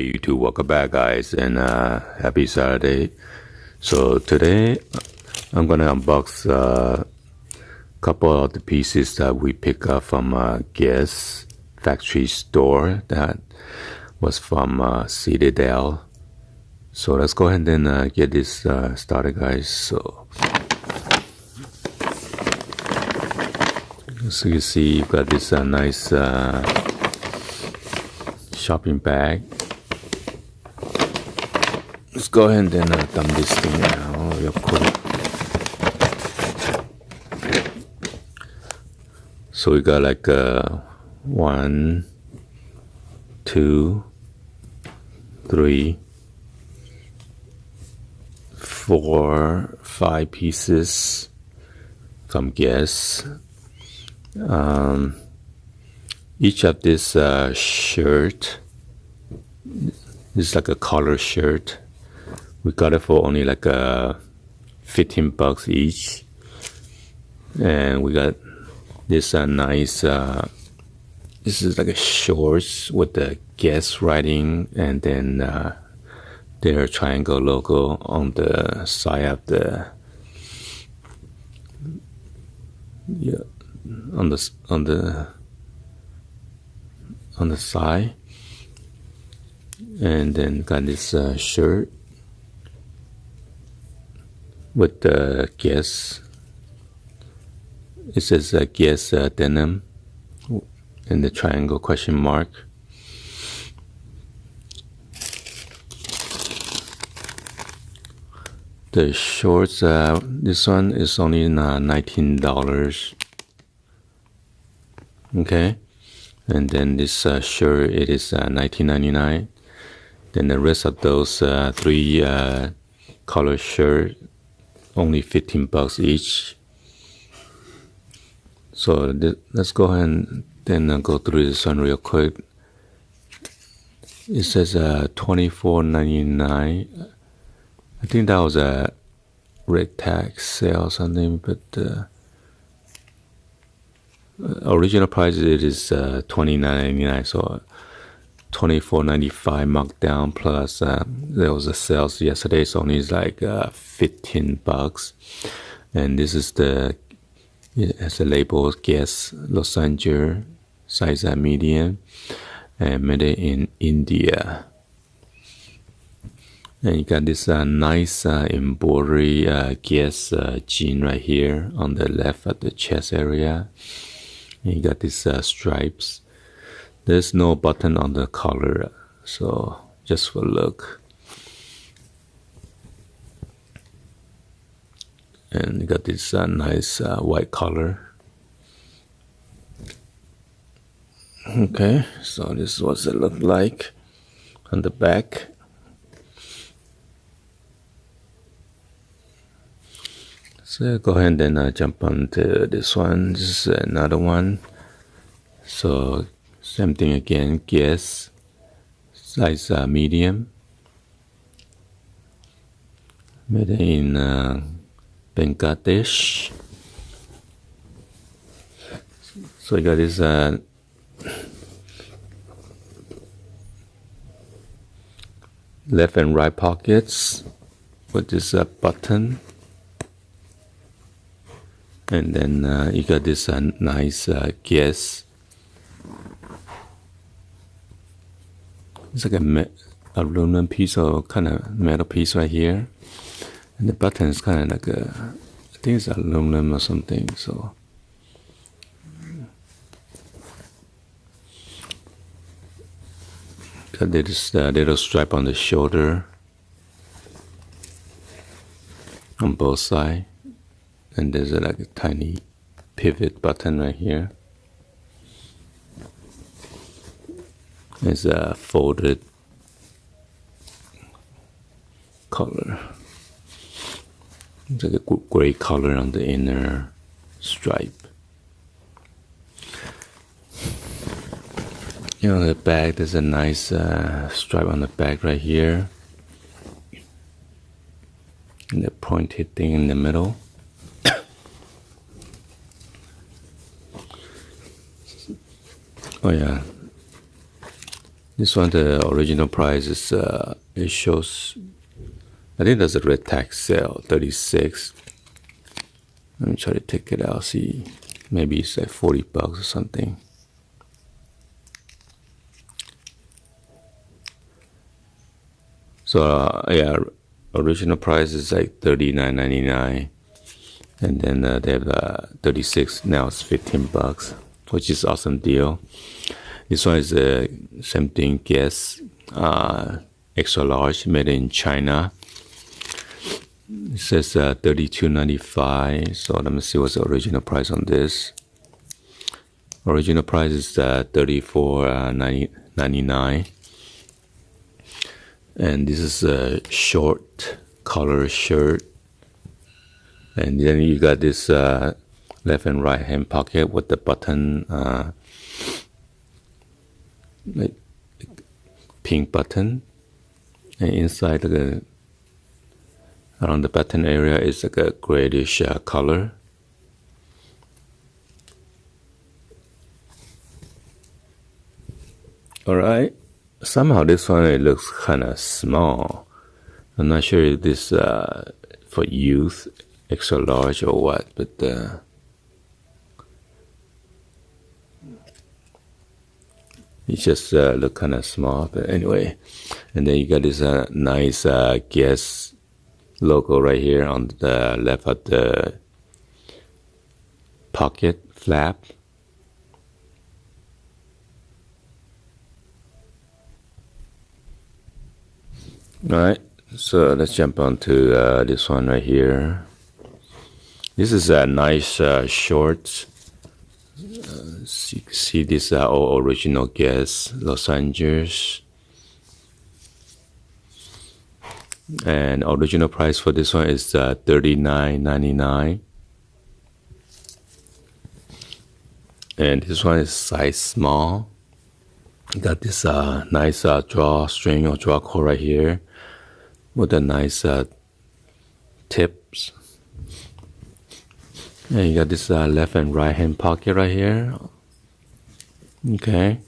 YouTube, welcome back guys, and happy Saturday. So today I'm gonna unbox a couple of the pieces that we pick up from Guess factory store that was from Citadel. So let's go ahead and get this started guys. So you see you've got this nice shopping bag. Let's go ahead and dump this thing out real quick. So we got like 1, 2, 3, 4, 5 pieces from Guess. Each of this shirt is like a collar shirt. We got it for only like $15 each, and we got this nice. This is like a shorts with the Guess writing, and then their triangle logo on the side of the on the side, and then got this shirt with the Guess. It says Guess denim and the triangle question mark. The shorts, this one is only $19. Okay, and then this shirt, it is $19.99. Then the rest of those 3 color shirt, only $15 each. So let's go ahead and then go through this one real quick. It says $24.99. I think that was a red tag sale or something, but original price it is $29.99, so $24.95 markdown plus there was a sales yesterday, so only it's like $15. And this is it has a label Guess Los Angeles, size medium, and made in India. And you got this nice embroidery Guess jean right here on the left of the chest area. And you got these stripes. There's no button on the collar, so just for look. And you got this nice white collar. Okay, so this is what it look like on the back. So go ahead and jump onto this one. This is another one. So same thing again, Guess, size medium, made in Bangladesh. So you got this left and right pockets with this button. And then you got this nice Guess. It's like a aluminum piece or kind of metal piece right here. And the button is kind of like I think it's aluminum or something. So got this little stripe on the shoulder on both sides. And there's like a tiny pivot button right here. It's a folded color. It's like a gray color on the inner stripe. You know, the back, there's a nice stripe on the back right here. And the pointed thing in the middle. Oh yeah, This one, the original price is, it shows, I think that's a red tag sale, 36. Let me try to take it out, see, maybe it's like 40 bucks or something. So, yeah, original price is like $39.99. And then they have 36, now it's 15 bucks, which is awesome deal. This one is the same thing, Guess, extra large, made in China. It says $32.95. So let me see what's the original price on this. Original price is $34.99. And this is a short collar shirt. And then you got this left and right hand pocket with the button, like pink button. And inside around the button area is like a grayish color. Alright, somehow this one, it looks kind of small. I'm not sure if this for youth, extra large or what, but it just look kind of small. But anyway, and then you got this nice Guess logo right here on the left of the pocket flap. Alright, so let's jump on to this one right here. This is a nice short. See this all original Guess, Los Angeles. And original price for this one is $39.99. And this one is size small. You got this nice drawstring or draw cord right here with a nice tips. And you got this left and right hand pocket right here. Okay.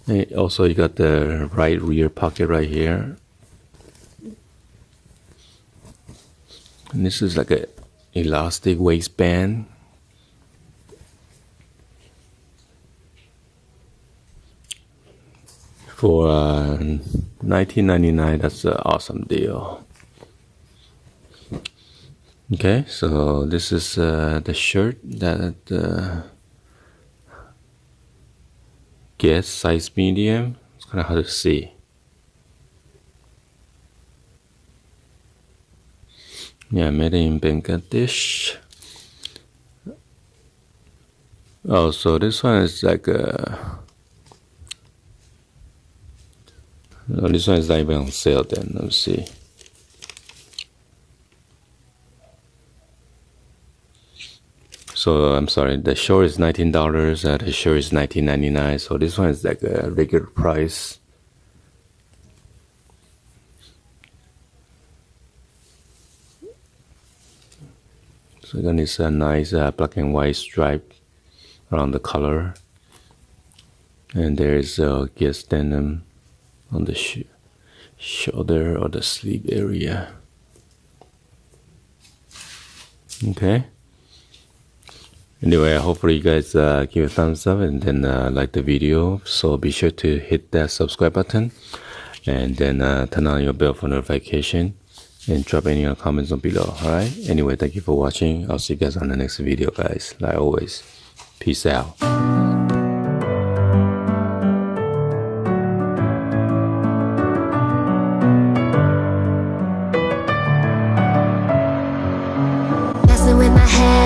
And also you got the right rear pocket right here. And this is like a elastic waistband. For $19.99, that's an awesome deal. Okay, so this is the shirt that Guess, size medium. It's kind of hard to see. Yeah, made in Bangladesh. Oh, so this one is like no, this one is not even on sale then. Let's see. So I'm sorry, the short is $19, the shirt is $19.99. So this one is like a regular price. So then it's a nice black and white stripe around the collar. And there's a Guess denim on the shoulder or the sleeve area. Okay. Anyway, hopefully you guys give a thumbs up and then like the video. So be sure to hit that subscribe button and then turn on your bell for notification and drop any comments on below. Alright. Anyway, thank you for watching. I'll see you guys on the next video, guys. Like always, peace out. Messing with my head